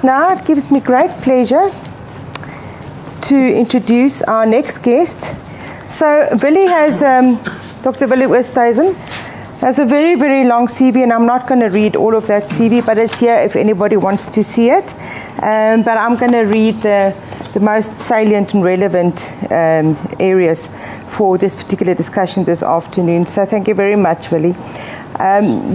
right now, it gives me great pleasure to introduce our next guest. So Willie has, Dr. Willie Oosthuizen has a very, very long CV, and I'm not going to read all of that CV, but it's here if anybody wants to see it. But I'm going to read the most salient and relevant areas for this particular discussion this afternoon. So thank you very much, Willie.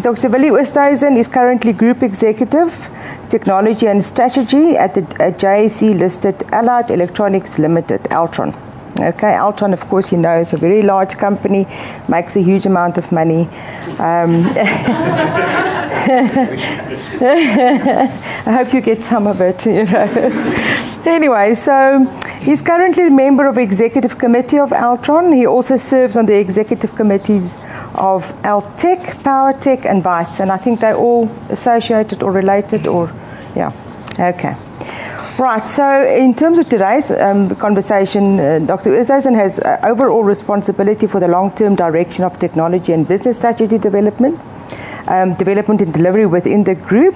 Dr. Willie Oosthuizen is currently Group Executive, Technology and Strategy at the JSE-listed Allied Electronics Limited, Altron. Okay, Altron, of course, you know, is a very large company, makes a huge amount of money. I hope you get some of it, you know. Anyway, so he's currently a member of the Executive Committee of Altron. He also serves on the Executive Committees of Altech, PowerTech, and Bytes. And I think they're all associated or related or, yeah, okay. Right, so in terms of today's conversation, Dr. Oosthuizen has overall responsibility for the long-term direction of technology and business strategy development and delivery within the group.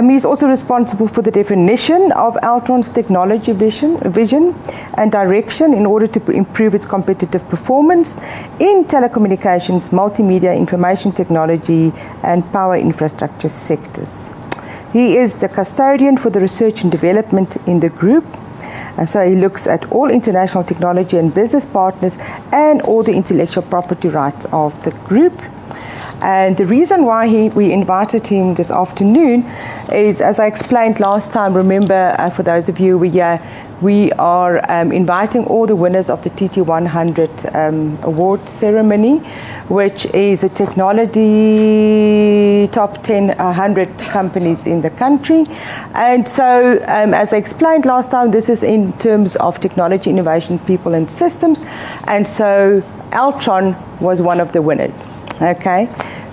He's also responsible for the definition of Altron's technology vision and direction in order to improve its competitive performance in telecommunications, multimedia, information technology, and power infrastructure sectors. He is the custodian for the research and development in the group. And so he looks at all international technology and business partners and all the intellectual property rights of the group. And the reason why we invited him this afternoon is, as I explained last time, remember, for those of you we are inviting all the winners of the TT100 award ceremony, which is a technology top 100 companies in the country. And so, as I explained last time, this is in terms of technology, innovation, people, and systems. And so Altron was one of the winners. Okay,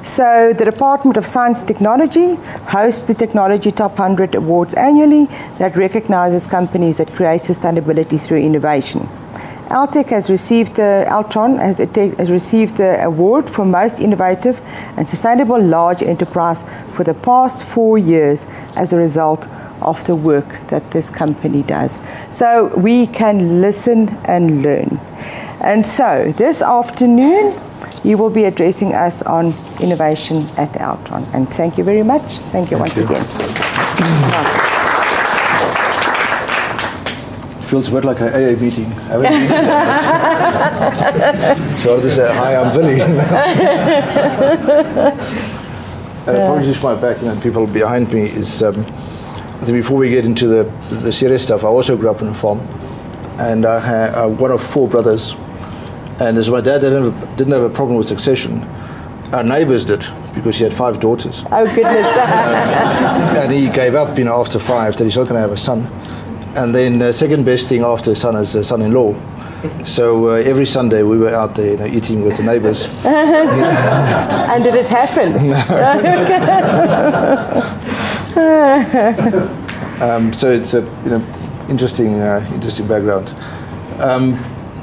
so the Department of Science and Technology hosts the Technology Top 100 Awards annually that recognizes companies that create sustainability through innovation. Altron has received the award for most innovative and sustainable large enterprise for the past 4 years as a result of the work that this company does. So we can listen and learn. And so this afternoon, you will be addressing us on innovation at Altron. And thank you very much. Thank you once again. Feels a bit like an AA meeting. So to say, hi, I'm Willie. Apologies for my back and people behind me is, I think before we get into the serious stuff, I also grew up on a farm. And I'm one of 4 brothers. And as my dad didn't have a problem with succession, our neighbors did, because he had 5 daughters. Oh, goodness. And he gave up, after 5, that he's not going to have a son. And then the second best thing after a son is a son-in-law. So every Sunday we were out there, eating with the neighbors. And did it happen? No. So it's a interesting background.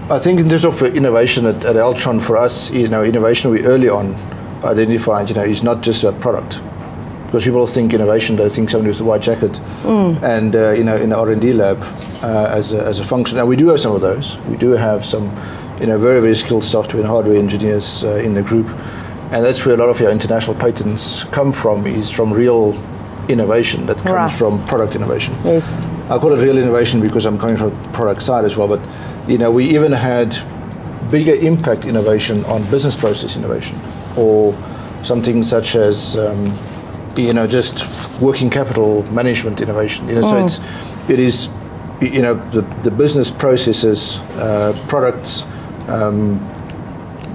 I think in terms of innovation at Altron, for us, innovation we early on identified, is not just a product. Because people think innovation, they think somebody with a white jacket and, in an R&D lab as a function. And we do have some of those. We do have some, very, very skilled software and hardware engineers in the group. And that's where a lot of our international patents come from, is from real innovation that comes from product innovation. Yes. I call it real innovation because I'm coming from the product side as well, but we even had bigger impact innovation on business process innovation, or something such as just working capital management innovation. So it is the business processes, products.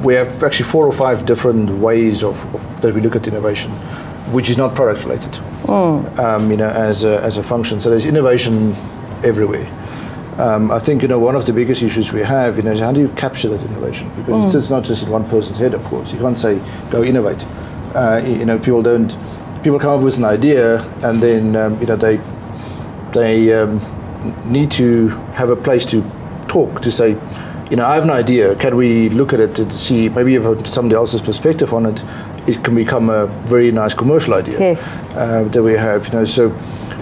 We have actually 4 or 5 different ways of that we look at innovation, which is not product related. As a function. So there's innovation everywhere. I think one of the biggest issues we have is how do you capture that innovation, because it's not just in one person's head. Of course, you can't say go innovate. People come up with an idea and then they need to have a place to talk, to say, I have an idea. Can we look at it to see maybe if somebody else's perspective on it? It can become a very nice commercial idea. Yes. That we have. So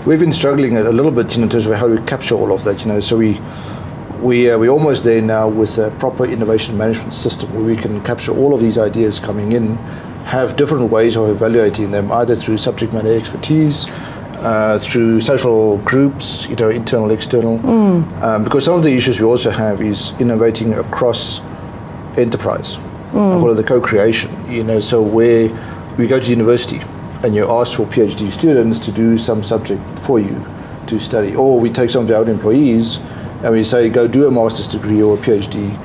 we've been struggling a little bit, in terms of how we capture all of that. So we're almost there now with a proper innovation management system where we can capture all of these ideas coming in, have different ways of evaluating them, either through subject matter expertise, through social groups, internal, external. Because some of the issues we also have is innovating across enterprise. I call it the co-creation. So where we go to university and you ask for PhD students to do some subject for you to study, or we take some of our own employees and we say, go do a master's degree or a PhD,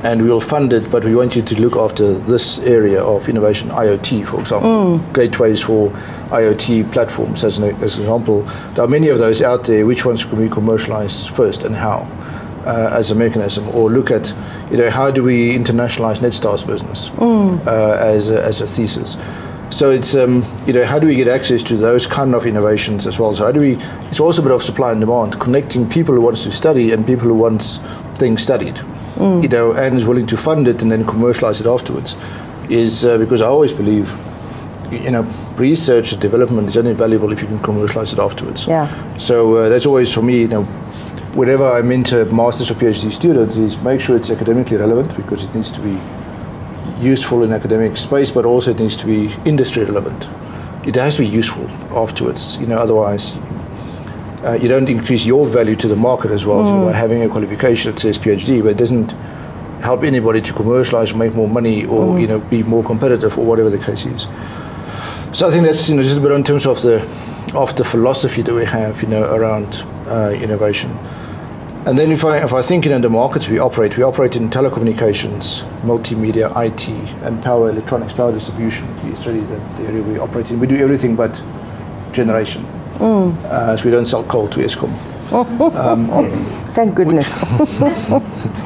and we'll fund it, but we want you to look after this area of innovation, IoT, for example, gateways for IoT platforms, as an example. There are many of those out there. Which ones can we commercialize first and how, as a mechanism? Or look at, how do we internationalize Netstar's business as a thesis? So it's, how do we get access to those kind of innovations as well? So it's also a bit of supply and demand, connecting people who wants to study and people who wants things studied. And is willing to fund it and then commercialize it afterwards, is because I always believe, research and development is only valuable if you can commercialize it afterwards. Yeah. So that's always for me, whenever I mentor master's or PhD students, is make sure it's academically relevant, because it needs to be useful in academic space, but also it needs to be industry relevant. It has to be useful afterwards, otherwise you don't increase your value to the market as well by having a qualification that says PhD, but it doesn't help anybody to commercialize or make more money or be more competitive or whatever the case is. So I think that's just a bit in terms of the philosophy that we have around innovation. And then if I think the markets we operate in telecommunications, multimedia, IT, and power electronics, power distribution. It's really the area we operate in. We do everything but generation. So we don't sell coal to Eskom. Thank goodness.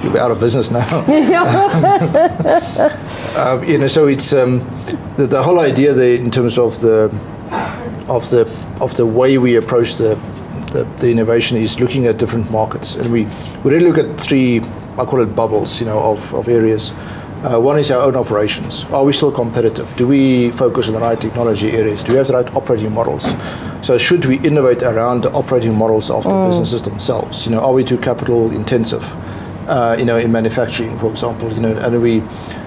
You'll be out of business now. So it's the whole idea there in terms of the way we approach the innovation is looking at different markets, and we really look at three, I call it bubbles, of areas. One is our own operations. Are we still competitive? Do we focus on the right technology areas? Do we have the right operating models? So should we innovate around the operating models of the businesses themselves? Are we too capital intensive? In manufacturing, for example,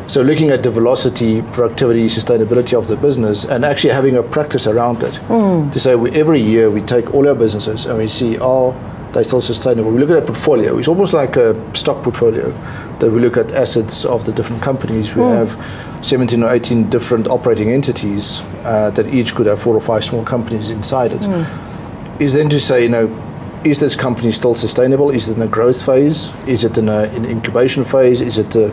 so looking at the velocity, productivity, sustainability of the business, and actually having a practice around it. To say every year we take all our businesses and we see, are they still sustainable? We look at a portfolio. It's almost like a stock portfolio that we look at assets of the different companies. We have 17 or 18 different operating entities that each could have 4 or 5 small companies inside it. Is then to say, is this company still sustainable? Is it in a growth phase? Is it in an incubation phase? Is it a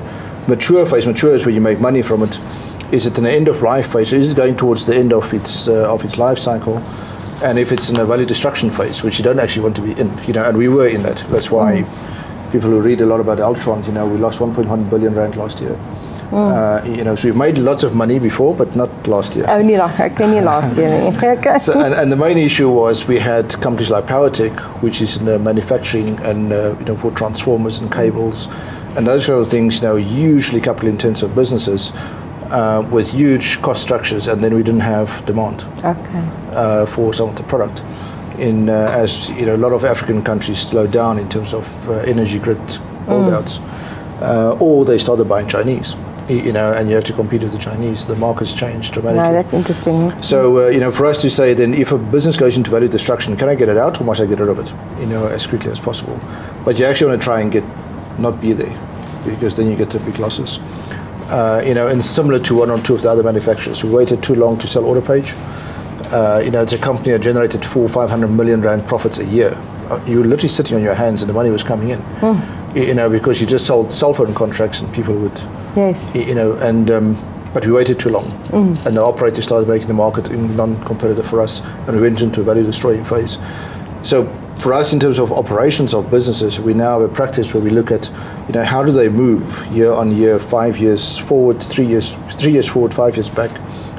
mature phase? Mature is where you make money from it. Is it in an end of life phase? Is it going towards the end of its life cycle? And if it's in a value destruction phase, which you don't actually want to be in, and we were in that. That's why people who read a lot about Altron, we lost 1.1 billion rand last year. So we've made lots of money before, but not last year. Only last year. Okay. So, and the main issue was we had companies like PowerTech, which is in the manufacturing and for transformers and cables, and those kind of things. Hugely capital intensive businesses with huge cost structures, and then we didn't have demand for some of the product. As a lot of African countries slowed down in terms of energy grid build-outs, or they started buying Chinese. And you have to compete with the Chinese. The market's changed dramatically. No, that's interesting. So, for us to say then, if a business goes into value destruction, can I get it out or must I get rid of it, as quickly as possible? But you actually want to try and not be there, because then you get the big losses. And similar to one or two of the other manufacturers, we waited too long to sell AutoPage. It's a company that generated 400-500 million rand profits a year. You were literally sitting on your hands and the money was coming in. Because you just sold cell phone contracts and people would, but we waited too long. And the operators started making the market non-competitive for us, and we went into a value destroying phase. So for us, in terms of operations of businesses, we now have a practice where we look at, how do they move year on year, 5 years forward, 3 years forward, 5 years back,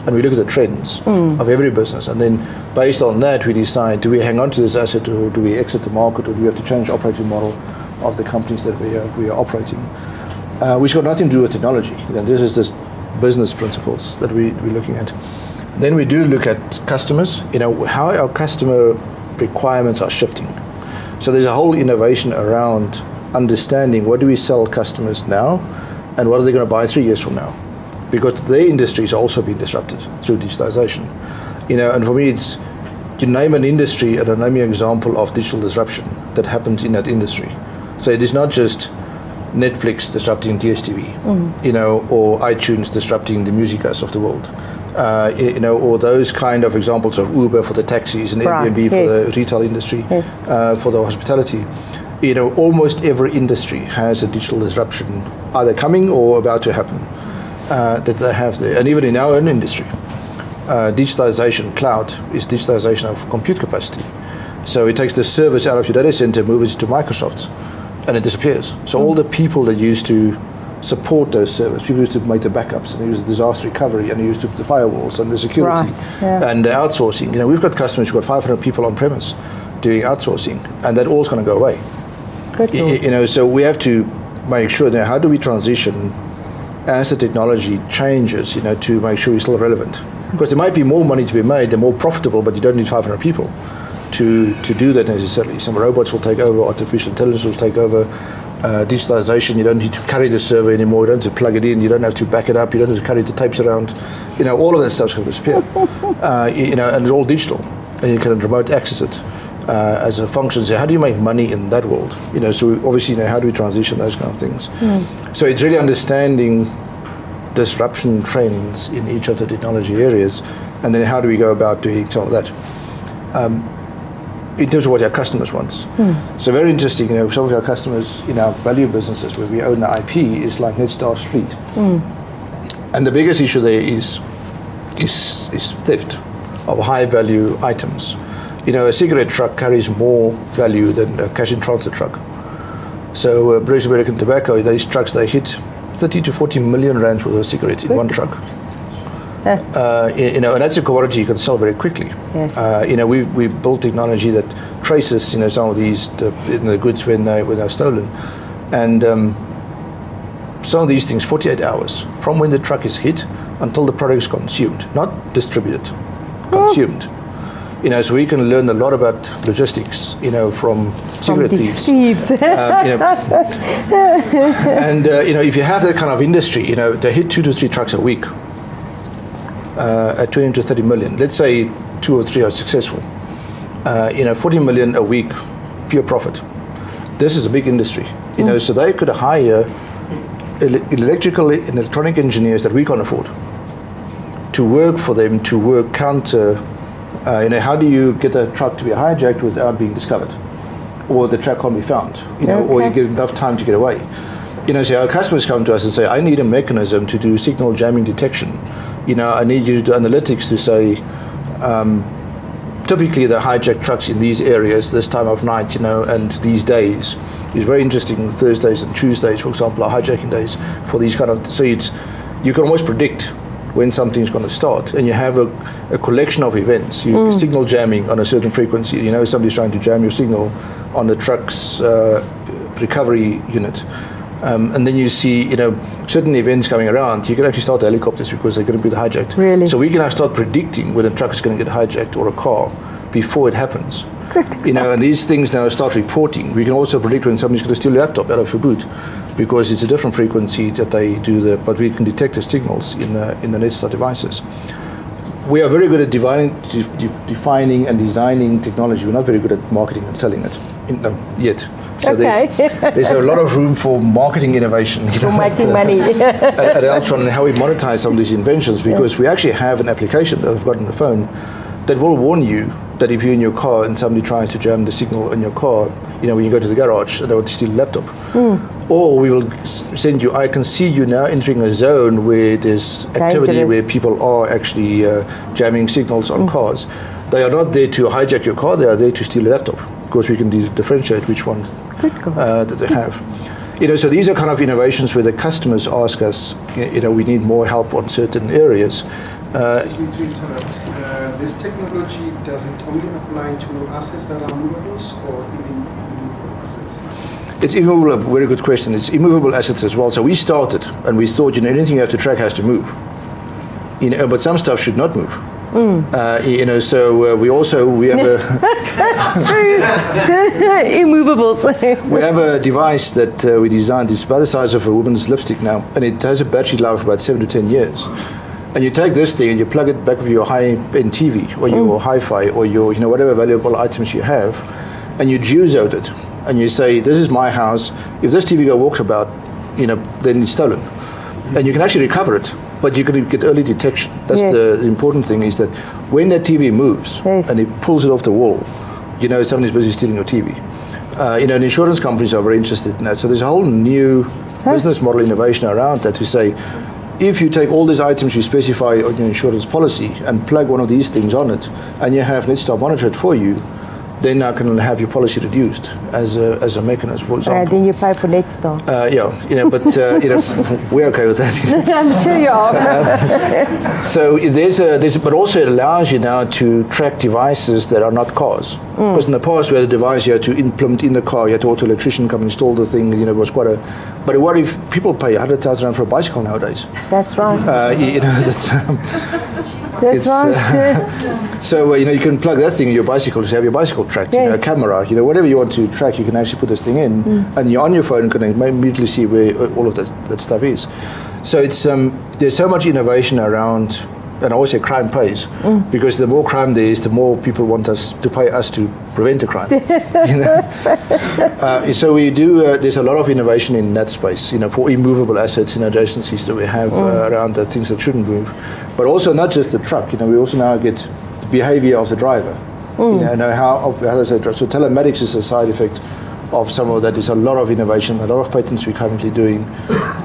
and we look at the trends of every business, and then based on that, we decide, do we hang on to this asset, or do we exit the market, or do we have to change the operating model of the companies that we are operating, which got nothing to do with technology. This is just business principles that we're looking at. Then we do look at customers, how our customer requirements are shifting. So there's a whole innovation around understanding what do we sell customers now and what are they going to buy 3 years from now, because their industries are also being disrupted through digitalization. And for me, it's, you name an industry and I'll name you an example of digital disruption that happens in that industry. So it is not just Netflix disrupting DSTV, or iTunes disrupting the musicas of the world, or those kind of examples of Uber for the taxis and Airbnb for the retail industry, for the hospitality. Almost every industry has a digital disruption either coming or about to happen that they have there. And even in our own industry, digitalization, cloud, is digitalization of compute capacity. So it takes the service out of your data center, moves it to Microsoft's, and it disappears. So all the people that used to support those servers, people used to make the backups, and they used the disaster recovery, and they used to put the firewalls and the security and the outsourcing. We've got customers who've got 500 people on premise doing outsourcing, and that all's going to go away. So we have to make sure that how do we transition as the technology changes, to make sure we're still relevant. Because there might be more money to be made, they're more profitable, but you don't need 500 people to do that necessarily. Some robots will take over, artificial intelligence will take over, digitalization, you don't need to carry the server anymore, you don't have to plug it in, you don't have to back it up, you don't have to carry the tapes around. All of that stuff's going to disappear. And it's all digital, and you can remote access it as a function. So how do you make money in that world? So obviously, how do we transition those kind of things? So it's really understanding disruption trends in each of the technology areas, and then how do we go about doing some of that in terms of what our customers want. So very interesting, some of our customers in our value businesses where we own the IP is like Netstar's fleet, and the biggest issue there is theft of high value items. A cigarette truck carries more value than a cash in transit truck. So British American Tobacco, these trucks, they hit 30 to 40 million rands worth of cigarettes in one truck. And that's a commodity you can sell very quickly. We built technology that traces, some of these the goods when they're stolen, and some of these things 48 hours from when the truck is hit until the product is consumed, not distributed, consumed. So we can learn a lot about logistics, from cigarette thieves. And if you have that kind of industry, they hit 2 to 3 trucks a week at 20 to 30 million. Let's say 2 or 3 are successful. 40 million a week, pure profit. This is a big industry, so they could hire electrical and electronic engineers that we can't afford to work for them, to work counter. How do you get a truck to be hijacked without being discovered, or the truck can't be found, or you get enough time to get away. So our customers come to us and say, I need a mechanism to do signal jamming detection. I need you to do analytics to say, typically the hijacked trucks in these areas this time of night, and these days. It's very interesting. Thursdays and Tuesdays, for example, are hijacking days for these kind of. So you can almost predict when something's going to start, and you have a collection of events. You signal jamming on a certain frequency. Somebody's trying to jam your signal on the truck's recovery unit, and then you see certain events coming around. You can actually start the helicopters because they're going to be hijacked. Really? So we can now start predicting when a truck is going to get hijacked or a car before it happens. And these things now start reporting. We can also predict when somebody's going to steal a laptop out of your boot, because it's a different frequency that they do but we can detect the signals in the Netstar devices. We are very good at defining and designing technology. We're not very good at marketing and selling it yet. So there's a lot of room for marketing innovation. For making money. at Altron, and how we monetize some of these inventions, because we actually have an application that I've got on the phone that will warn you that if you're in your car and somebody tries to jam the signal in your car, when you go to the garage and they want to steal a laptop, or we will send you, I can see you now entering a zone where there's activity where people are actually jamming signals on cars. They are not there to hijack your car, they are there to steal a laptop, because we can differentiate which one that they have. So these are kind of innovations where the customers ask us, we need more help on certain areas. To interrupt, this technology, does it only apply to assets that are movables or even immovable assets? It's immovable, a very good question. It's immovable assets as well. So we started and we thought, anything you have to track has to move. But some stuff should not move. So we have a Immovables. we have a device that we designed. It's about the size of a woman's lipstick now, and it has a battery life of about 7 to 10 years. And you take this thing and you plug it back with your high-end TV or your hi-fi or your whatever valuable items you have, and you geozone it, and you say, "This is my house. If this TV guy walks about, then it's stolen," and you can actually recover it. But you can get early detection. That's the important thing, is that when that TV moves and it pulls it off the wall, somebody's busy stealing your TV. And insurance companies are very interested in that. So there's a whole new business model innovation around that to say, if you take all these items you specify on your insurance policy and plug one of these things on it, and you have Netstar monitor it for you, then I can have your policy reduced as a mechanism, for example. Then you pay for Netstar. But we're okay with that. I'm sure you are. So but also it allows you now to track devices that are not cars. Because in the past, we had a device you had to implement in the car, you had to auto-electrician come and install the thing. It was quite a. But what if people pay 100,000 rand for a bicycle nowadays? That's right. That's That's right. So you can plug that thing in your bicycle to have your bicycle tracked. A camera, whatever you want to track, you can actually put this thing in, and you're on your phone can immediately see where all of that stuff is. So it's there's so much innovation around, and I always say crime pays, because the more crime there is, the more people want us to pay us to prevent the crime. So we do. There's a lot of innovation in that space, for immovable assets and adjacencies that we have around the things that shouldn't move, but also not just the truck. We also now get the behavior of the driver. How does that drive? So telematics is a side effect of some of that. There's a lot of innovation, a lot of patents we're currently doing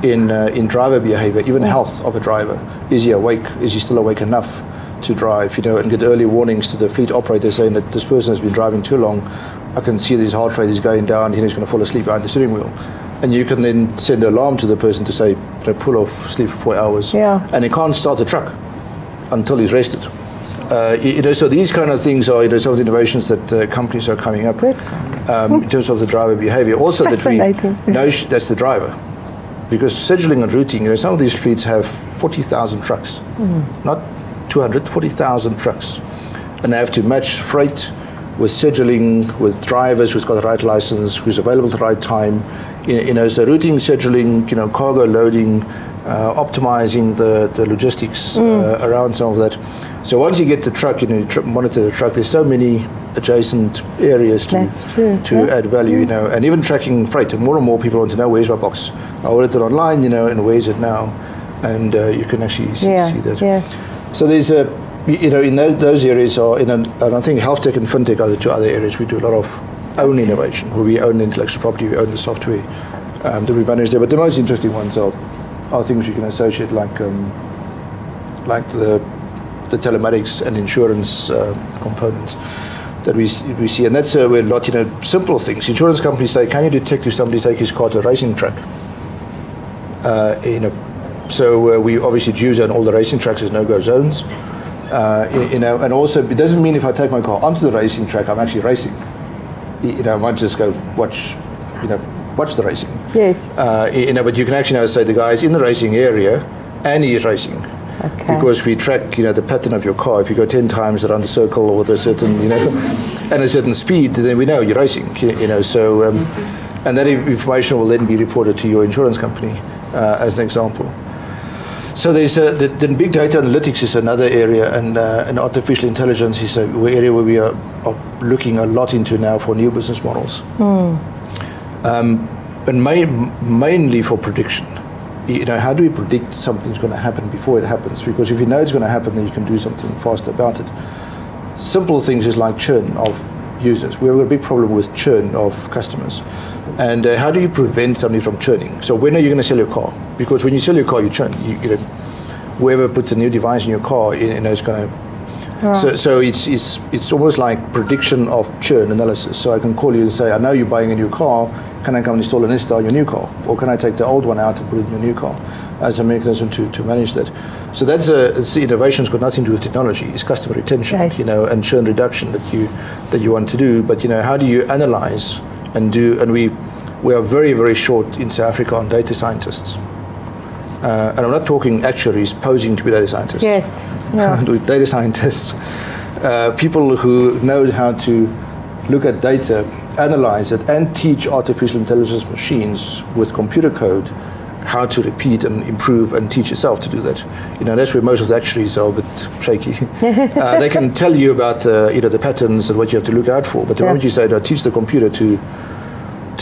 in driver behavior, even health of a driver. Is he awake? Is he still awake enough to drive? And get early warnings to the fleet operator saying that this person has been driving too long. I can see that his heart rate is going down. He's going to fall asleep behind the steering wheel. And you can then send an alarm to the person to say, pull off, sleep for 4 hours. And he can't start the truck until he's rested. So these kind of things are some of the innovations that companies are coming up in terms of the driver behavior. Also, that we know that's the driver, because scheduling and routing. Some of these fleets have 40,000 trucks, not 200, 40,000 trucks, and they have to match freight with scheduling, with drivers who's got the right license, who's available at the right time. So routing, scheduling, cargo loading, optimizing the logistics around some of that. So once you get the truck, you monitor the truck. There's so many adjacent areas to add value, and even tracking freight. And more people want to know, where's my box? I ordered it online, and where is it now? And you can actually see that. So there's in those areas and I think health tech and fintech are the two other areas we do a lot of own innovation, where we own intellectual property, we own the software that we manage there. But the most interesting ones are things you can associate, like the telematics and insurance components that we see, and that's where a lot simple things. Insurance companies say, "Can you detect if somebody take his car to a racing track?" So we obviously geozone all the racing tracks as no-go zones. And also it doesn't mean if I take my car onto the racing track, I'm actually racing. I might just go watch the racing. Yes. But you can actually now say the guy is in the racing area and he is racing. Okay. Because we track, the pattern of your car. If you go 10 times around the circle or a certain, and a certain speed, then we know you're racing. So, and that information will then be reported to your insurance company, as an example. So there's the big data analytics is another area, and artificial intelligence is an area where we are looking a lot into now for new business models, and mainly for prediction. How do we predict something's going to happen before it happens? Because if you know it's going to happen, then you can do something fast about it. Simple things is like churn of users. We have a big problem with churn of customers. And how do you prevent somebody from churning? So when are you going to sell your car? Because when you sell your car, you churn. Whoever puts a new device in your car, is going to. Right. So it's almost like prediction of churn analysis. So I can call you and say, I know you're buying a new car. Can I come and install an Netstar in your new car? Or can I take the old one out and put it in your new car as a mechanism to manage that? So that's innovation's got nothing to do with technology. It's customer retention, right. And churn reduction that you want to do. But how do you analyze and do? And we are very, very short in South Africa on data scientists. and I'm not talking actuaries posing to be data scientists. Yes. Yeah. Data scientists, people who know how to look at data, analyze it, and teach artificial intelligence machines with computer code how to repeat and improve and teach itself to do that. That's where most of the actuaries are a bit shaky. They can tell you about the patterns and what you have to look out for, but the moment you say, no, teach the computer to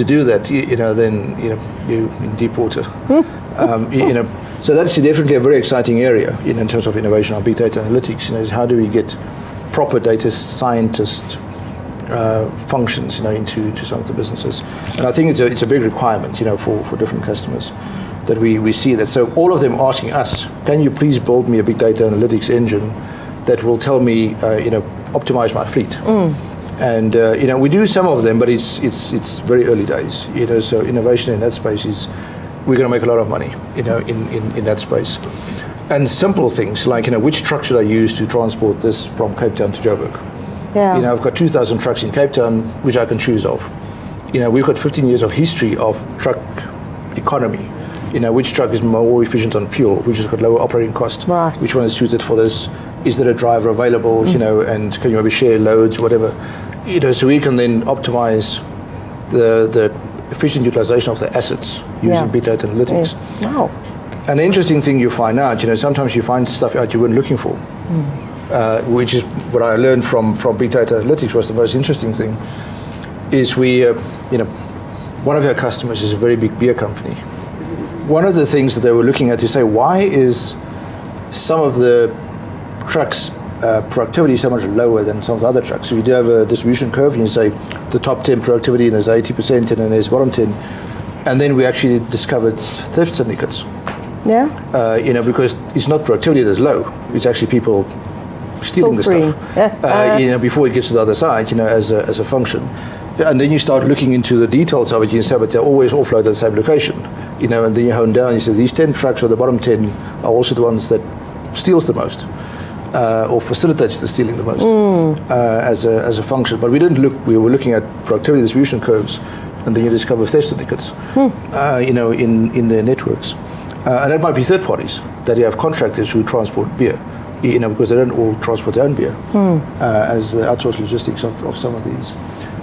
do that, then you're in deep water. So that's definitely a very exciting area in terms of innovation on big data analytics. Is how do we get proper data scientist functions, into some of the businesses, and I think it's a big requirement, for different customers that we see that. So all of them asking us, can you please build me a big data analytics engine that will tell me, optimize my fleet? And we do some of them, but it's very early days. So innovation in that space is we're going to make a lot of money, in that space. And simple things like, which truck should I use to transport this from Cape Town to Joburg? Yeah. I've got 2,000 trucks in Cape Town, which I can choose of. We've got 15 years of history of truck economy. Which truck is more efficient on fuel, which has got lower operating cost, right. Which one is suited for this, is there a driver available, and can you maybe share loads, whatever. So we can then optimize the efficient utilization of the assets using big data analytics. Yes. Wow. An interesting thing you find out, sometimes you find stuff out you weren't looking for, which is what I learned from big data analytics was the most interesting thing, is we, one of our customers is a very big beer company. One of the things that they were looking at to say, why is some of the trucks productivity so much lower than some of the other trucks? So you do have a distribution curve, and you say the top 10 productivity, and there's 80%, and then there's bottom 10. And then we actually discovered theft syndicates. Yeah. Because it's not productivity that's low, it's actually people stealing the stuff. Before it gets to the other side, as a function. And then you start looking into the details of it, you say, but they're always offloaded at the same location. And then you hone down, you say, these 10 trucks or the bottom 10 are also the ones that steals the most. Or facilitates the stealing the most as a function. But we didn't look, we were looking at productivity distribution curves, and then you discover theft syndicates, in their networks. And that might be third parties, that you have contractors who transport beer, because they don't all transport their own beer, as the outsourced logistics of some of these.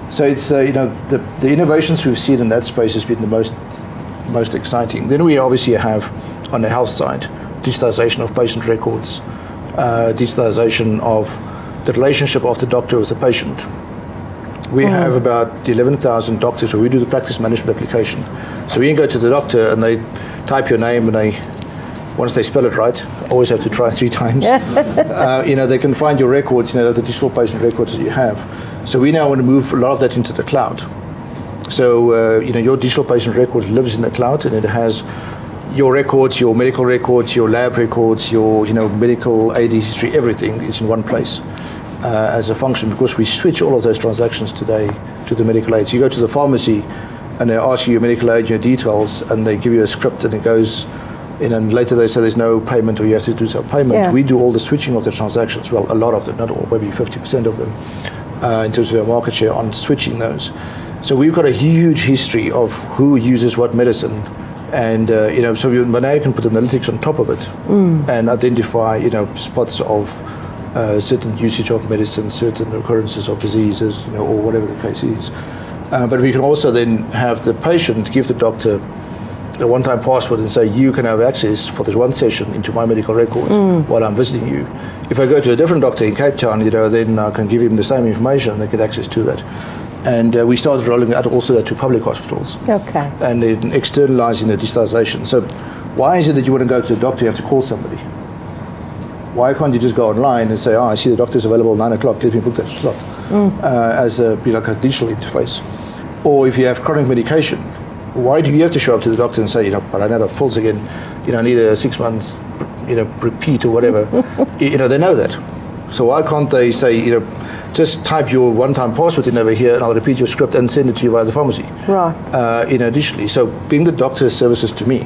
So it's, the innovations we've seen in that space has been the most exciting. Then we obviously have, on the health side, digitization of patient records, digitalization of the relationship of the doctor with the patient. We have about 11,000 doctors where we do the practice management application. So we can go to the doctor and they type your name, and once they spell it right, always have to try 3 times. They can find your records, the digital patient records that you have. So we now want to move a lot of that into the cloud. So your digital patient records lives in the cloud, and it has your records, your medical records, your lab records, your medical AD history, everything is in one place as a function, because we switch all of those transactions today to the medical aid. So you go to the pharmacy and they ask you your medical aid, your details, and they give you a script, and it goes in, and later they say there's no payment or you have to do some payment. Yeah. We do all the switching of the transactions, well, a lot of them, not all, maybe 50% of them, in terms of our market share on switching those. So we've got a huge history of who uses what medicine. And so now you can put analytics on top of it and identify spots of certain usage of medicine, certain occurrences of diseases, or whatever the case is. But we can also then have the patient give the doctor a one-time password and say, you can have access for this one session into my medical records while I'm visiting you. If I go to a different doctor in Cape Town, then I can give him the same information and they get access to that. And we started rolling out also that to public hospitals. Okay. And then externalizing the digitalization. So why is it that you want to go to the doctor, you have to call somebody? Why can't you just go online and say, I see the doctor's available at 9 o'clock, let me book that slot, as a digital interface? Or if you have chronic medication, why do you have to show up to the doctor and say, I ran out of pills again, I need a 6 months, repeat or whatever? They know that. So why can't they say, just type your one-time password in over here and I'll repeat your script and send it to you via the pharmacy. Right. Additionally. So bring the doctor's services to me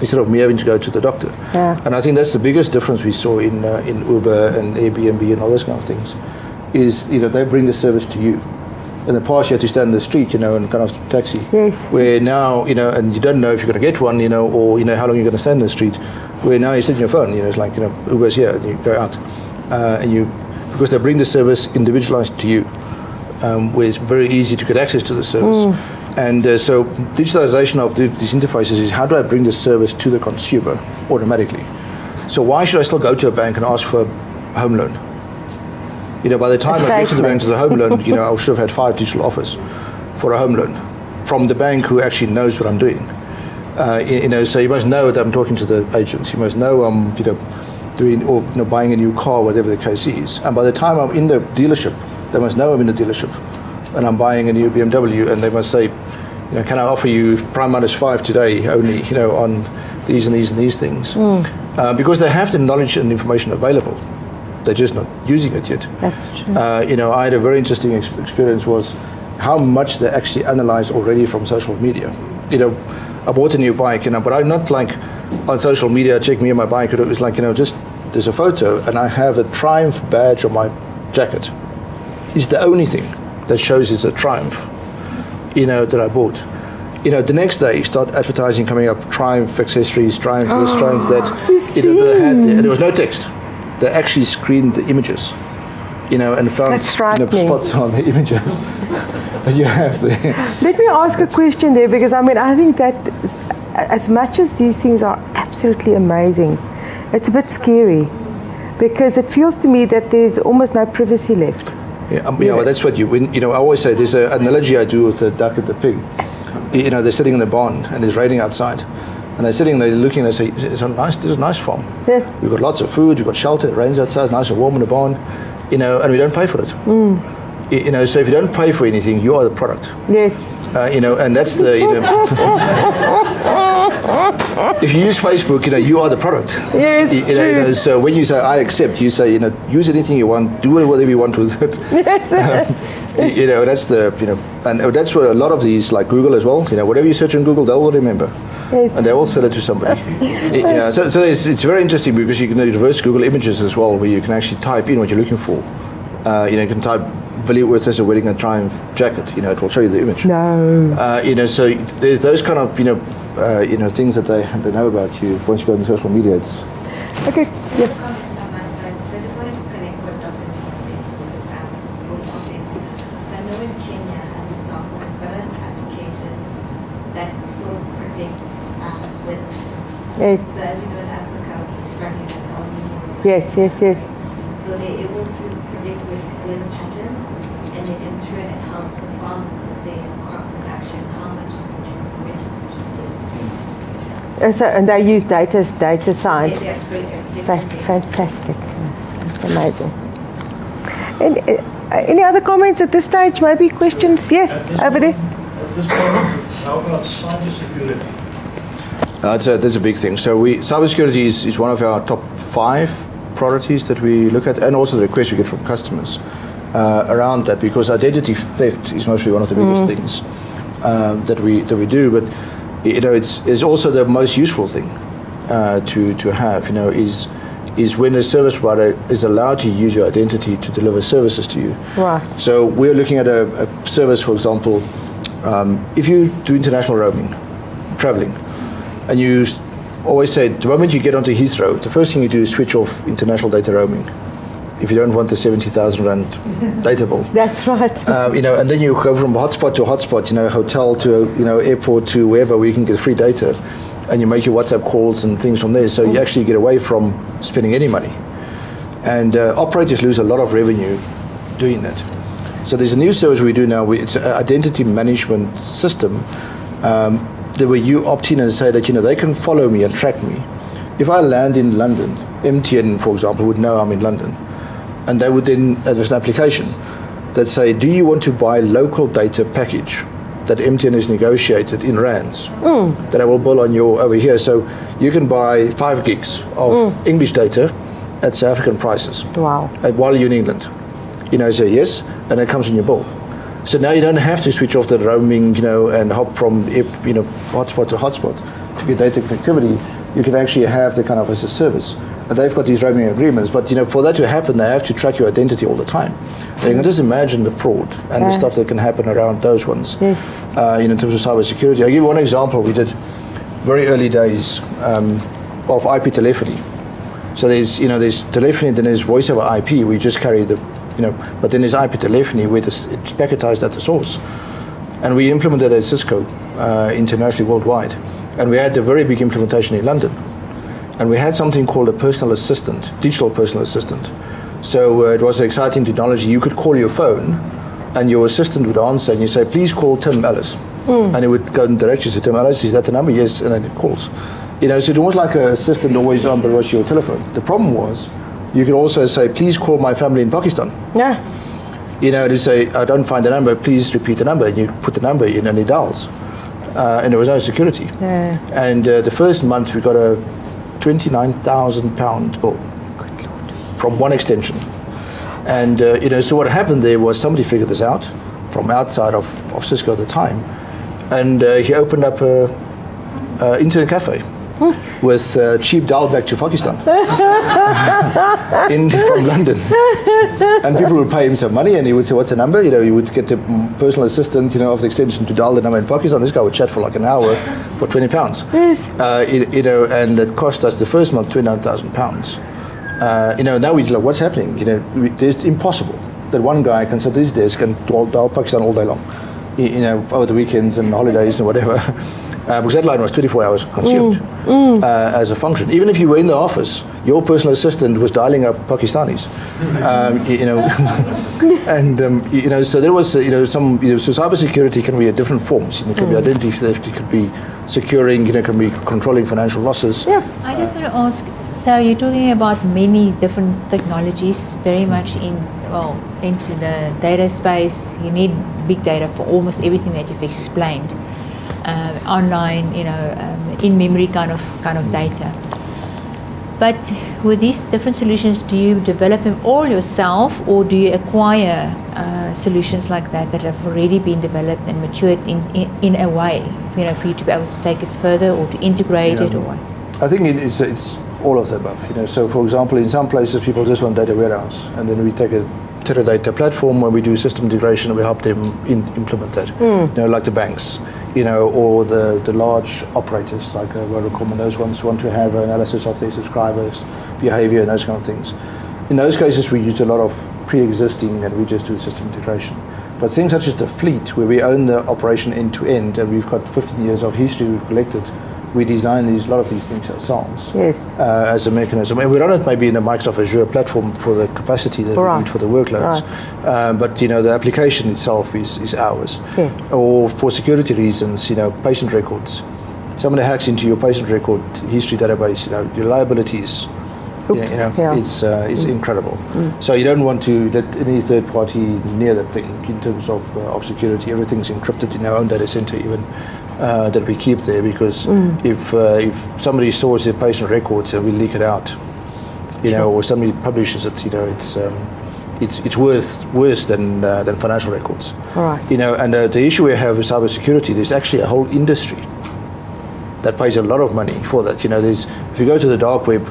instead of me having to go to the doctor. Yeah. And I think that's the biggest difference we saw in Uber and Airbnb and all those kind of things, is they bring the service to you. In the past, you had to stand in the street, and kind of taxi. Yes. Where now, and you don't know if you're going to get one, or how long you're going to stand in the street. Where now you sit on your phone, it's like, Uber's here, and you go out, because they bring the service individualized to you, where it's very easy to get access to the service. And so digitalization of these interfaces is, how do I bring the service to the consumer automatically? So why should I still go to a bank and ask for a home loan? By the time I get to the bank to the home loan, I should have had 5 digital offers for a home loan from the bank who actually knows what I'm doing. So you must know that I'm talking to the agent. You must know I'm, doing or buying a new car, whatever the case is. And by the time I'm in the dealership, they must know I'm in the dealership, and I'm buying a new BMW, and they must say, can I offer you prime -5 today only, on these and these and these things, because they have the knowledge and information available. They're just not using it yet. That's true. I had a very interesting experience was how much they actually analyze already from social media. I bought a new bike, but I'm not like on social media, check me and my bike. It was like, just there's a photo, and I have a Triumph badge on my jacket. It's the only thing that shows it's a Triumph, that I bought. The next day, start advertising coming up, Triumph accessories, Triumph this, Triumph that. There was no text. They actually screened the images, and found spots on the images that you have there. Let me ask a question there, because I think that as much as these things are absolutely amazing, it's a bit scary, because it feels to me that there's almost no privacy left. Yeah, well, that's what I always say, there's an analogy I do with the duck and the pig. They're sitting in the barn and it's raining outside. And they're sitting there looking and they say, this is a nice farm. Yeah. We've got lots of food, we've got shelter, it rains outside, nice and warm in the barn, and we don't pay for it. So if you don't pay for anything, you are the product. Yes. And that's the, if you use Facebook, you are the product. Yes, so when you say, I accept, you say, use anything you want, do whatever you want with it. Yes. That's the, and that's what a lot of these, like Google as well, whatever you search on Google, they will remember. Yes. And they will sell it to somebody. So it's very interesting, because you can reverse Google Images as well, where you can actually type in what you're looking for. You can type Billy Worthester wearing a Triumph jacket. It will show you the image. No. So there's those kind of things that they know about you once you go on social media. It's okay. Yeah. Comment on my side. So I just wanted to connect what Dr. Nick said with both of them. So I know in Kenya, as an example, we've got an application that sort of predicts weather patterns. Yes. So as you know, in Africa, we're struggling with El Nino. Yes. So they're able to predict weather patterns, and then in turn it helps the farmers with their crop production, how much to produce, when to produce it. And they use data science. Yes, yeah, Fantastic. That's amazing. And, any other comments at this stage? Maybe questions? Yes, over there. How about cybersecurity? That's a big thing. So cybersecurity is one of our top 5 priorities that we look at, and also the requests we get from customers around that, because identity theft is mostly one of the biggest things that we do. But it's also the most useful thing to have. Is when a service provider is allowed to use your identity to deliver services to you. Right. So we're looking at a service, for example, if you do international roaming, traveling, and you always say, the moment you get onto Heathrow, the first thing you do is switch off international data roaming, if you don't want the 70,000 rand data bill. That's right. And then you go from hotspot to hotspot, hotel to, airport to wherever where you can get free data, and you make your WhatsApp calls and things from there, so you actually get away from spending any money. And operators lose a lot of revenue doing that. So there's a new service we do now, it's an identity management system, where you opt in and say that they can follow me and track me. If I land in London, MTN, for example, would know I'm in London, and they would then, there's an application that say, do you want to buy local data package that MTN has negotiated in rands that I will bill on your over here, so you can buy 5 gigs of English data at South African prices. Wow. While you're in England, say yes, and it comes in your bill. So now you don't have to switch off the roaming, and hop from, hotspot to hotspot to get data connectivity. You can actually have the kind of as a service. And they've got these roaming agreements, but for that to happen, they have to track your identity all the time. You can just imagine the fraud and the stuff that can happen around those ones. Yes. In terms of cyber security, I'll give you one example. We did very early days of IP telephony. So there's telephony, then there's voice over IP. We just carry but then there's IP telephony where it's packetized at the source. And we implemented at Cisco internationally, worldwide. And we had a very big implementation in London. And we had something called a personal assistant, digital personal assistant. So it was an exciting technology. You could call your phone and your assistant would answer and you say, please call Tim Ellis. And it would go and direct you to Tim Ellis. Is that the number? Yes. And then it calls. So it was like an assistant always on, but it was your telephone. The problem was, you could also say, please call my family in Pakistan. Yeah. To say, I don't find the number, please repeat the number. And you put the number in and it dials. And there was no security. Yeah. And the first month we got a £29,000 bill from one extension. And so what happened there was somebody figured this out from outside of Cisco at the time. And he opened up a internet cafe with cheap dial back to Pakistan from London. And people would pay him some money and he would say, what's the number? He would get the personal assistant of the extension to dial the number in Pakistan. This guy would chat for like an hour for £20. And it cost us the first month £29,000. Now we like, what's happening? It's impossible that one guy can sit at his desk and dial Pakistan all day long, over the weekends and holidays and whatever. Because that line was 24 hours consumed as a function. Even if you were in the office, your personal assistant was dialing up Pakistanis. So there was, so cybersecurity can be at different forms. It can be identity theft, it could be securing, it can be controlling financial losses. Yeah. I just want to ask, so you're talking about many different technologies, very much into the data space. You need big data for almost everything that you've explained. Online, in-memory kind of data. But with these different solutions, do you develop them all yourself, or do you acquire solutions like that have already been developed and matured in a way, for you to be able to take it further or to integrate it, or what? I think it's all of the above. So for example, in some places people just want data warehouse, and then we take a Teradata platform where we do system integration and we help them implement that. Like the banks, or the large operators like Vodacom and those ones want to have analysis of their subscribers' behavior and those kind of things. In those cases, we use a lot of pre-existing and we just do system integration. But things such as the fleet, where we own the operation end to end and we've got 15 years of history we've collected, we design a lot of these things ourselves. Yes. As a mechanism. And we run it maybe in the Microsoft Azure platform for the capacity that we need for the workloads. Right. But the application itself is ours. Yes. Or for security reasons, patient records. Somebody hacks into your patient record history database, your liabilities. It's incredible. So you don't want to let any third party near that thing in terms of security. Everything's encrypted in our own data center even. That we keep there, because if somebody stores their patient records and we leak it out, or somebody publishes it, it's worse than financial records. Right. And the issue we have with cybersecurity, there's actually a whole industry that pays a lot of money for that. If you go to the dark web,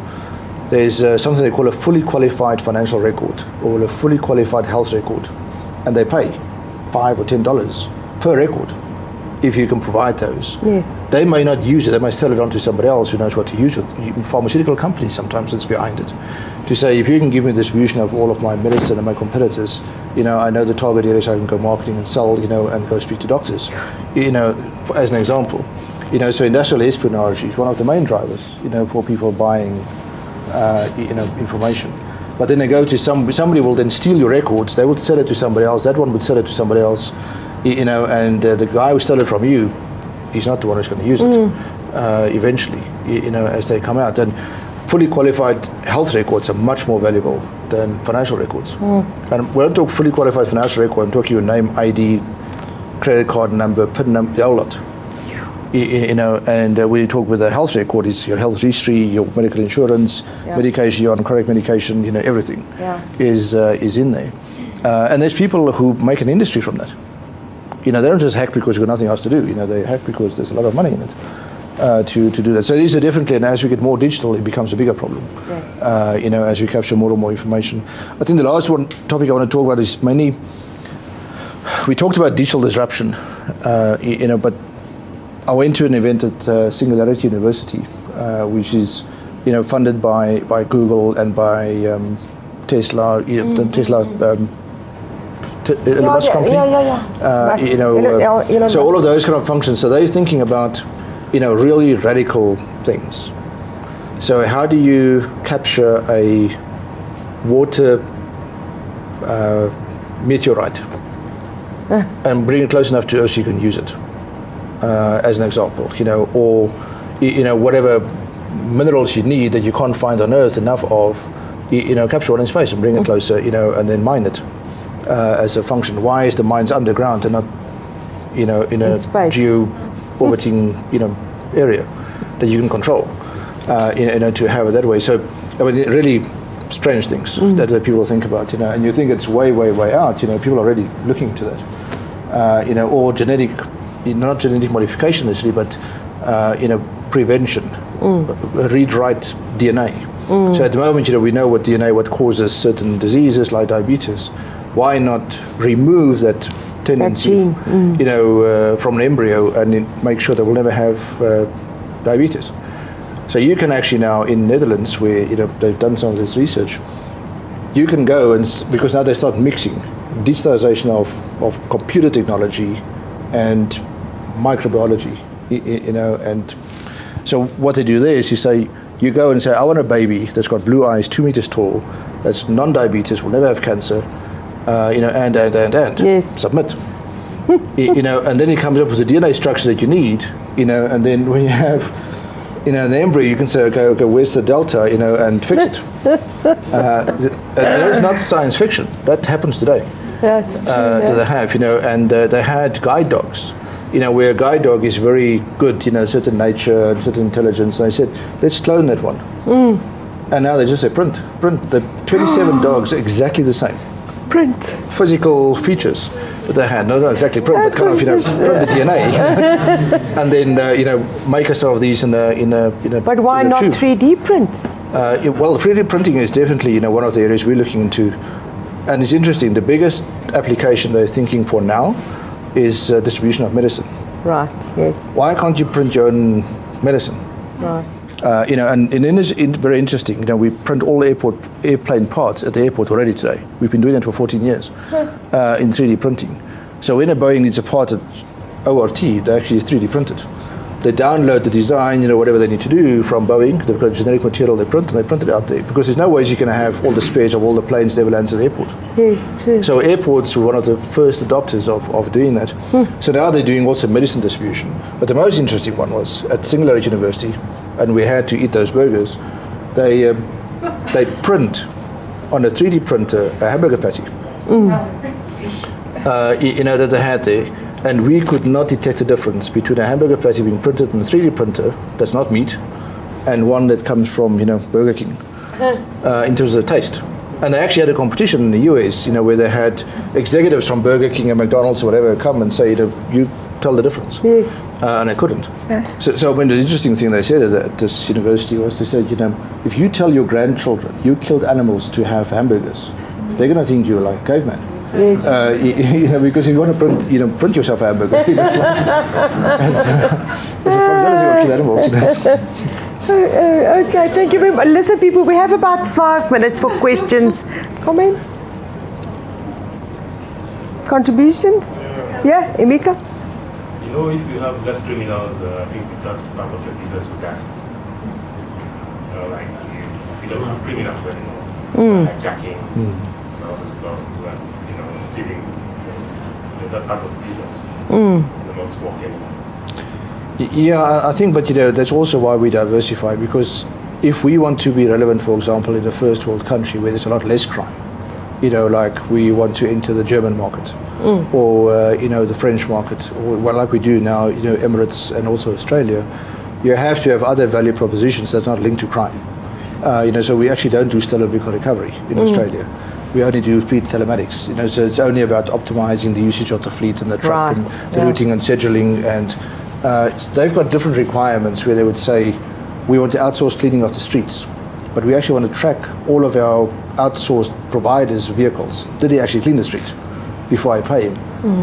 there's something they call a fully qualified financial record or a fully qualified health record, and they pay $5 or $10 per record. If you can provide those. They may not use it, they may sell it on to somebody else who knows what to use it. Pharmaceutical companies sometimes it's behind it. To say, if you can give me the distribution of all of my medicine and my competitors, I know the target areas I can go marketing and sell, and go speak to doctors, as an example. So industrial espionage is one of the main drivers, for people buying, information. But then they go to somebody will then steal your records, they will sell it to somebody else, that one would sell it to somebody else, and the guy who stole it from you, he's not the one who's going to use it eventually, as they come out. And fully qualified health records are much more valuable than financial records. And when I talk fully qualified financial record, I'm talking your name, ID, credit card number, PIN number, the whole lot. And when you talk with a health record, it's your health history, your medical insurance, medication, you're on correct medication, everything is in there. And there's people who make an industry from that. They don't just hack because you've got nothing else to do. They hack because there's a lot of money in it. to do that. So these are definitely, and as we get more digital, it becomes a bigger problem. Yes. As we capture more and more information. I think the last one topic I want to talk about is mainly, we talked about digital disruption, but I went to an event at Singularity University, which is, funded by Google and by Tesla, the Tesla Elon Musk company. So all of those kind of functions. So they're thinking about, really radical things. So how do you capture a water meteorite and bring it close enough to Earth so you can use it, as an example, or whatever minerals you need that you can't find on Earth enough of, capture one in space and bring it closer, and then mine it as a function. Why is the mines underground and not, in a geo-orbiting, area that you can control, to have it that way. So, really strange things that people think about, and you think it's way, way, way out. People are already looking to that, or genetic, not genetic modification necessarily, but prevention, read-write DNA. So at the moment, we know what causes certain diseases like diabetes. Why not remove that tendency, from an embryo and make sure that we'll never have diabetes? So you can actually now in Netherlands, where they've done some of this research, you can go and because now they start mixing digitalization of computer technology and microbiology, and so what they do there is you go and say, I want a baby that's got blue eyes, 2 meters tall, that's non-diabetes, will never have cancer, and yes. Submit. And then it comes up with the DNA structure that you need, and then when you have, the embryo, you can say, okay, where's the delta, and fix it. And it's not science fiction. That happens today. That's true. That they have, and they had guide dogs, where a guide dog is very good, certain nature and certain intelligence. And I said, let's clone that one. And now they just say, print. The 27 dogs are exactly the same. Print. Physical features that they had, not exactly print, but kind of, print the DNA, and then, make us of these in a But why in a not tube. 3D print? Well, 3D printing is definitely, one of the areas we're looking into. And it's interesting, the biggest application they're thinking for now is distribution of medicine. Right, yes. Why can't you print your own medicine? Right. And it's very interesting. We print all airplane parts at the airport already today. We've been doing it for 14 years in 3D printing. So when a Boeing needs a part at ORT, they actually 3D print it. They download the design, whatever they need to do from Boeing. They've got generic material they print, and they print it out there. Because there's no ways you can have all the spares of all the planes never lands at the airport. Yes, true. So airports were one of the first adopters of doing that. So now they're doing also medicine distribution. But the most interesting one was at Singularity University, and we had to eat those burgers. They print on a 3D printer a hamburger patty. That they had there. And we could not detect the difference between a hamburger patty being printed on a 3D printer, that's not meat, and one that comes from, Burger King, in terms of the taste. And they actually had a competition in the US, where they had executives from Burger King and McDonald's or whatever come and say, you tell the difference. Yes. And I couldn't. Yeah. So the interesting thing they said at this university was, they said, if you tell your grandchildren you killed animals to have hamburgers, they're going to think you're like caveman. Yes. Because if you want to print yourself a hamburger, it's like, it's a formality of kill animals. Okay, thank you very much. Listen, people, we have about 5 minutes for questions, comments, contributions. Yeah, Emika? If you have less criminals, I think that's part of your business with that. If you don't have criminals anymore, hijacking, and all this stuff, stealing, that part of the business, not working. Yeah, I think, but that's also why we diversify, because if we want to be relevant, for example, in a first world country where there's a lot less crime, like we want to enter the German market, or the French market, or like we do now, Emirates and also Australia, you have to have other value propositions that's not linked to crime. So we actually don't do stolen vehicle recovery in Australia. We only do fleet telematics, so it's only about optimizing the usage of the fleet and the truck, and the routing and scheduling, and they've got different requirements where they would say, we want to outsource cleaning of the streets, but we actually want to track all of our outsourced providers' vehicles. Did he actually clean the street before I pay him?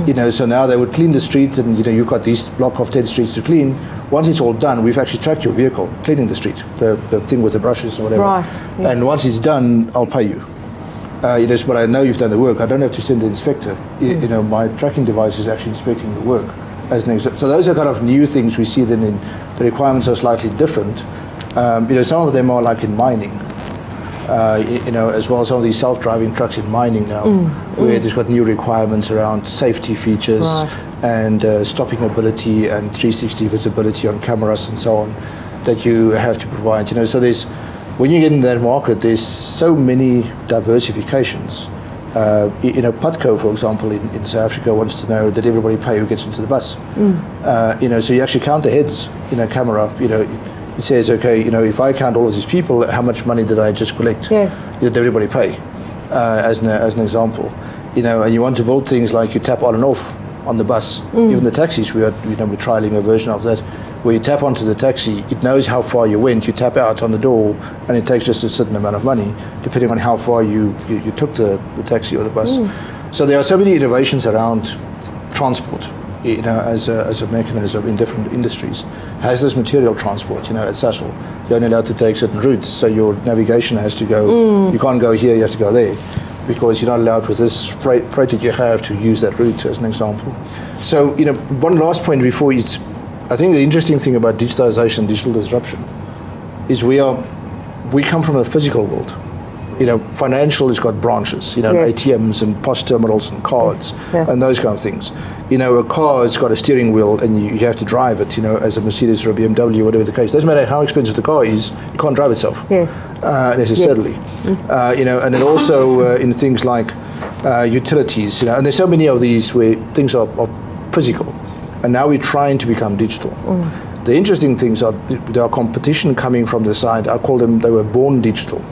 You know, so now they would clean the street, and you know, you've got this block of 10 streets to clean. Once it's all done, we've actually tracked your vehicle cleaning the street, the thing with the brushes or whatever. Right, yes. And once it's done, I'll pay you. You know, but I know you've done the work. I don't have to send the inspector. You know, my tracking device is actually inspecting your work. As an example. So those are kind of new things we see. Then in the requirements are slightly different. You know, some of them are like in mining. You know, as well as some of these self-driving trucks in mining now, where there's got new requirements around safety features and stopping ability and 360 visibility on cameras and so on that you have to provide. You know, so there's, when you get in that market, there's so many diversifications. You know, Putco, for example, in South Africa wants to know that everybody pay who gets into the bus. You know, so you actually count the heads in a camera. You know, it says, okay, you know, if I count all of these people, how much money did I just collect? Yes. Did everybody pay? As an example, you know, and you want to build things like you tap on and off on the bus. Even the taxis, we're trialing a version of that, where you tap onto the taxi, it knows how far you went, you tap out on the door, and it takes just a certain amount of money, depending on how far you took the taxi or the bus. So there are so many innovations around transport, you know, as a mechanism in different industries. Hazardous material transport, you know, at Sasol, you're only allowed to take certain routes, so your navigation has to go, you can't go here, you have to go there, because you're not allowed with this freight that you have to use that route, as an example. So, you know, one last point before it's, I think the interesting thing about digitalization, digital disruption, is we come from a physical world. You know, financial has got branches, you know, ATMs and POS terminals and cards and those kind of things. You know, a car has got a steering wheel and you have to drive it, you know, as a Mercedes or a BMW, whatever the case. Doesn't matter how expensive the car is, you can't drive itself necessarily. You know, and then also in things like utilities, you know, and there's so many of these where things are physical, and now we're trying to become digital. The interesting things are there are competition coming from the side. I call them, they were born digital.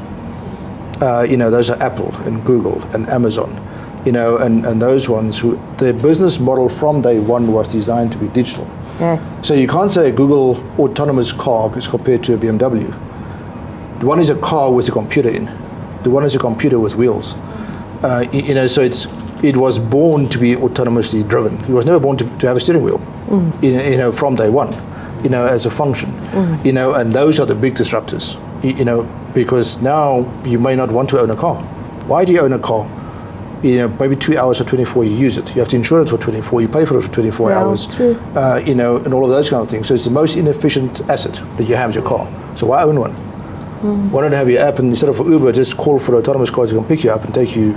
You know, those are Apple and Google and Amazon, you know, and those ones who, their business model from day one was designed to be digital. Yes. So you can't say a Google autonomous car is compared to a BMW. The one is a car with a computer in. The one is a computer with wheels. You know, so it was born to be autonomously driven. It was never born to have a steering wheel, you know, from day one, you know, as a function. You know, and those are the big disruptors, you know, because now you may not want to own a car. Why do you own a car? You know, maybe 2 hours or 24 you use it. You have to insure it for 24, you pay for it for 24 hours, you know, and all of those kind of things. So it's the most inefficient asset that you have is your car. So why own one? Why not have your app, and instead of for Uber, just call for an autonomous car to come pick you up and take you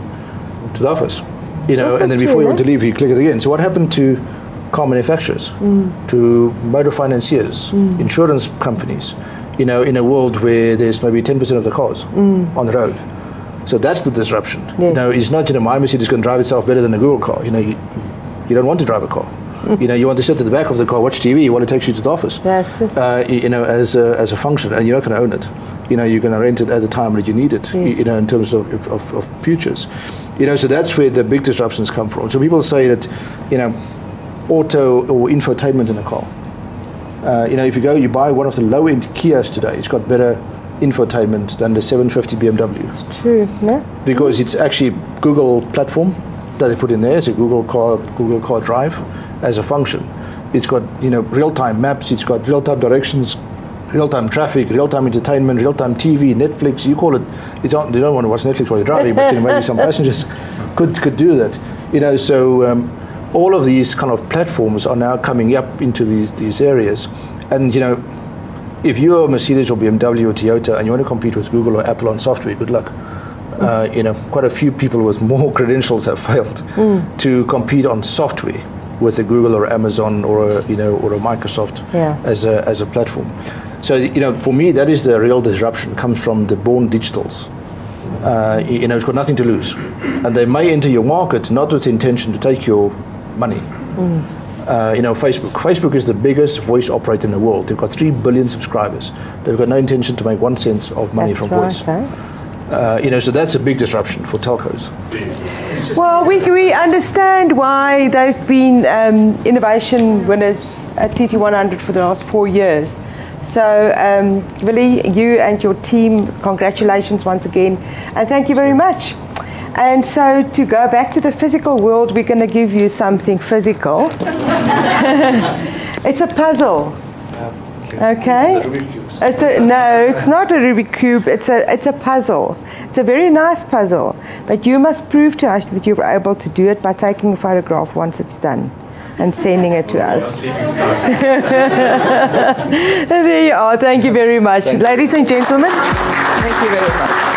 to the office, you know, and then before you want to leave, you click it again. So what happened to car manufacturers, to motor financiers, insurance companies, you know, in a world where there's maybe 10% of the cars on the road? So that's the disruption. You know, it's not, you know, my Mercedes can drive itself better than a Google car. You know, you don't want to drive a car. You know, you want to sit at the back of the car, watch TV, while it takes you to the office. That's it. You know, as a function, and you're not going to own it. You know, you're going to rent it at the time that you need it. You know, in terms of futures. You know, so that's where the big disruptions come from. So people say that, you know, auto or infotainment in a car. You know, if you buy one of the low-end Kias today, it's got better infotainment than the 750 BMW. It's true, no? Because it's actually Google platform that they put in there. It's a Google Car Drive as a function. It's got, you know, real-time maps. It's got real-time directions, real-time traffic, real-time entertainment, real-time TV, Netflix. You call it. It's on. You don't want to watch Netflix while you're driving, but you know, maybe some passengers could do that. You know, so all of these kind of platforms are now coming up into these areas, and you know, if you're a Mercedes or BMW or Toyota and you want to compete with Google or Apple on software, good luck. You know, quite a few people with more credentials have failed to compete on software with a Google or Amazon or a Microsoft as a platform. So, you know, for me, that is the real disruption. Comes from the born digitals. You know, it's got nothing to lose, and they may enter your market not with the intention to take your money. You know, Facebook is the biggest voice operator in the world. They've got 3 billion subscribers. They've got no intention to make 1 cent of money from voice. You know, so that's a big disruption for telcos. Well, we understand why they've been innovation winners at TT100 for the last 4 years. So, Willie, you and your team, congratulations once again, and thank you very much. And so, to go back to the physical world, we're going to give you something physical. It's a puzzle. Okay? No, it's not a Rubik's Cube. It's a puzzle. It's a very nice puzzle. But you must prove to us that you were able to do it by taking a photograph once it's done and sending it to us. There you are. Thank you very much. Ladies and gentlemen, thank you very much.